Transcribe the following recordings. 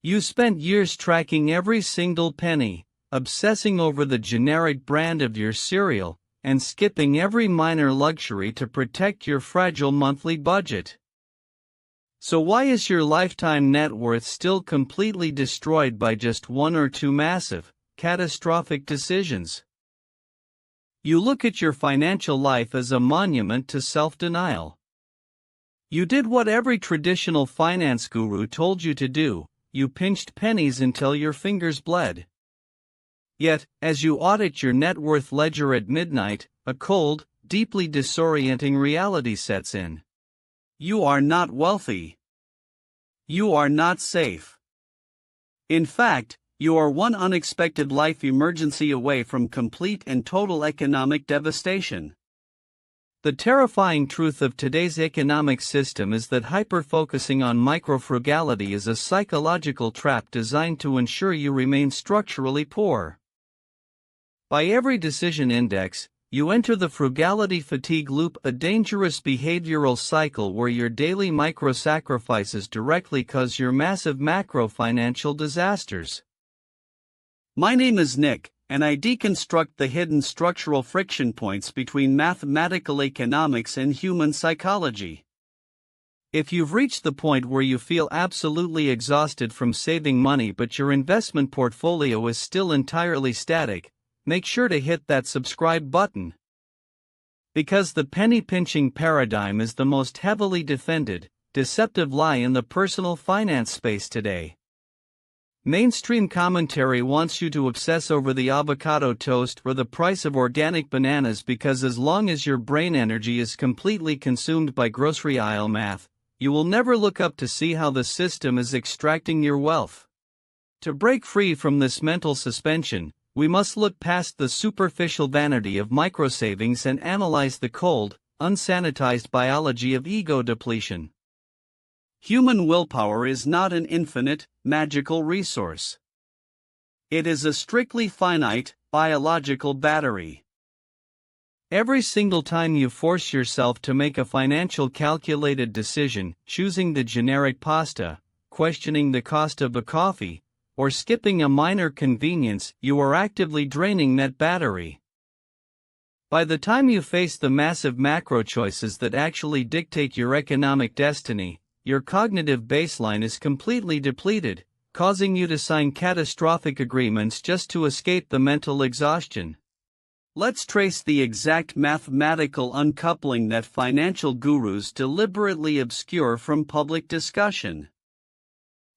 You spent years tracking every single penny, obsessing over the generic brand of your cereal, and skipping every minor luxury to protect your fragile monthly budget. So why is your lifetime net worth still completely destroyed by just one or two massive, catastrophic decisions? You look at your financial life as a monument to self-denial. You did what every traditional finance guru told you to do. You pinched pennies until your fingers bled. Yet, as you audit your net worth ledger at midnight, a cold, deeply disorienting reality sets in. You are not wealthy. You are not safe. In fact, you are one unexpected life emergency away from complete and total economic devastation. The terrifying truth of today's economic system is that hyper-focusing on micro-frugality is a psychological trap designed to ensure you remain structurally poor. By every decision index, you enter the frugality fatigue loop, a dangerous behavioral cycle where your daily micro-sacrifices directly cause your massive macro-financial disasters. My name is Nick, and I deconstruct the hidden structural friction points between mathematical economics and human psychology. If you've reached the point where you feel absolutely exhausted from saving money but your investment portfolio is still entirely static, make sure to hit that subscribe button. Because the penny-pinching paradigm is the most heavily defended, deceptive lie in the personal finance space today. Mainstream commentary wants you to obsess over the avocado toast or the price of organic bananas because as long as your brain energy is completely consumed by grocery aisle math, you will never look up to see how the system is extracting your wealth. To break free from this mental suspension, we must look past the superficial vanity of microsavings and analyze the cold, unsanitized biology of ego depletion. Human willpower is not an infinite, magical resource. It is a strictly finite, biological battery. Every single time you force yourself to make a financial calculated decision, choosing the generic pasta, questioning the cost of a coffee, or skipping a minor convenience, you are actively draining that battery. By the time you face the massive macro choices that actually dictate your economic destiny, your cognitive baseline is completely depleted, causing you to sign catastrophic agreements just to escape the mental exhaustion. Let's trace the exact mathematical uncoupling that financial gurus deliberately obscure from public discussion.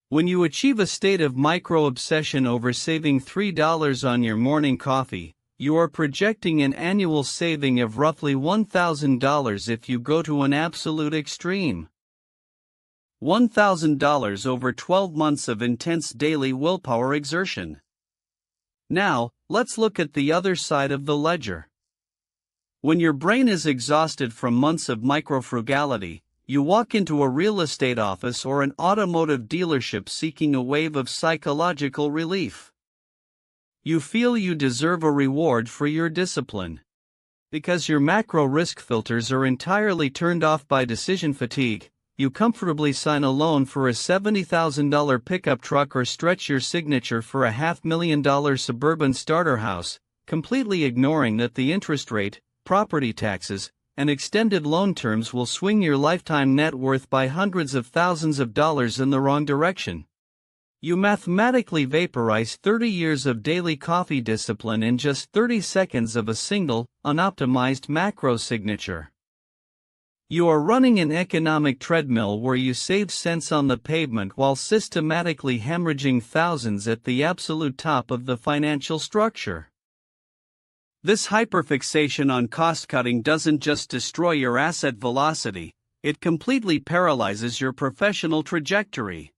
When you achieve a state of micro-obsession over saving $3 on your morning coffee, you are projecting an annual saving of roughly $1,000 if you go to an absolute extreme. $1,000 over 12 months of intense daily willpower exertion. Now, let's look at the other side of the ledger. When your brain is exhausted from months of microfrugality, you walk into a real estate office or an automotive dealership seeking a wave of psychological relief. You feel you deserve a reward for your discipline. Because your macro risk filters are entirely turned off by decision fatigue, you comfortably sign a loan for a $70,000 pickup truck or stretch your signature for a $500,000 suburban starter house, completely ignoring that the interest rate, property taxes, and extended loan terms will swing your lifetime net worth by hundreds of thousands of dollars in the wrong direction. You mathematically vaporize 30 years of daily coffee discipline in just 30 seconds of a single, unoptimized macro signature. You are running an economic treadmill where you save cents on the pavement while systematically hemorrhaging thousands at the absolute top of the financial structure. This hyperfixation on cost-cutting doesn't just destroy your asset velocity, it completely paralyzes your professional trajectory.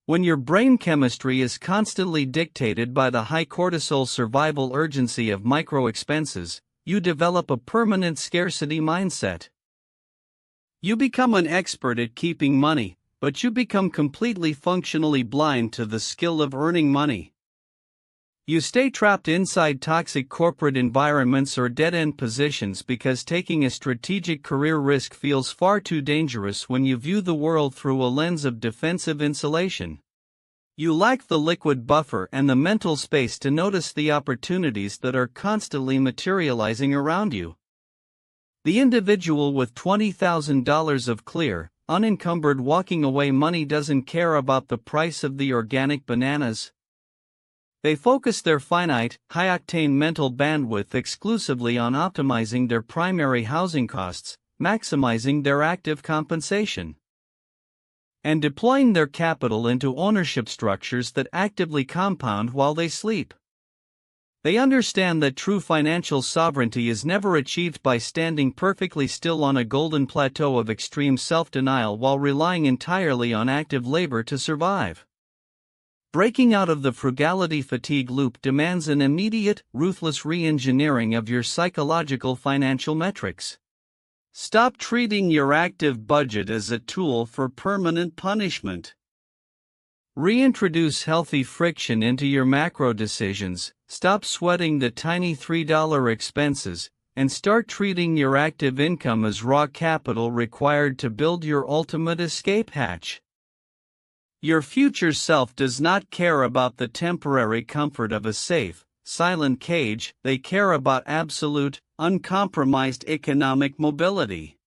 When your brain chemistry is constantly dictated by the high cortisol survival urgency of micro-expenses, you develop a permanent scarcity mindset. You become an expert at keeping money, but you become completely functionally blind to the skill of earning money. You stay trapped inside toxic corporate environments or dead-end positions because taking a strategic career risk feels far too dangerous when you view the world through a lens of defensive insulation. You lack the liquid buffer and the mental space to notice the opportunities that are constantly materializing around you. The individual with $20,000 of clear, unencumbered walking away money doesn't care about the price of the organic bananas. They focus their finite, high-octane mental bandwidth exclusively on optimizing their primary housing costs, maximizing their active compensation, and deploying their capital into ownership structures that actively compound while they sleep. They understand that true financial sovereignty is never achieved by standing perfectly still on a golden plateau of extreme self-denial while relying entirely on active labor to survive. Breaking out of the frugality fatigue loop demands an immediate, ruthless re-engineering of your psychological financial metrics. Stop treating your active budget as a tool for permanent punishment. Reintroduce healthy friction into your macro decisions, stop sweating the tiny $3 expenses, and start treating your active income as raw capital required to build your ultimate escape hatch. Your future self does not care about the temporary comfort of a safe, silent cage. They care about absolute, uncompromised economic mobility.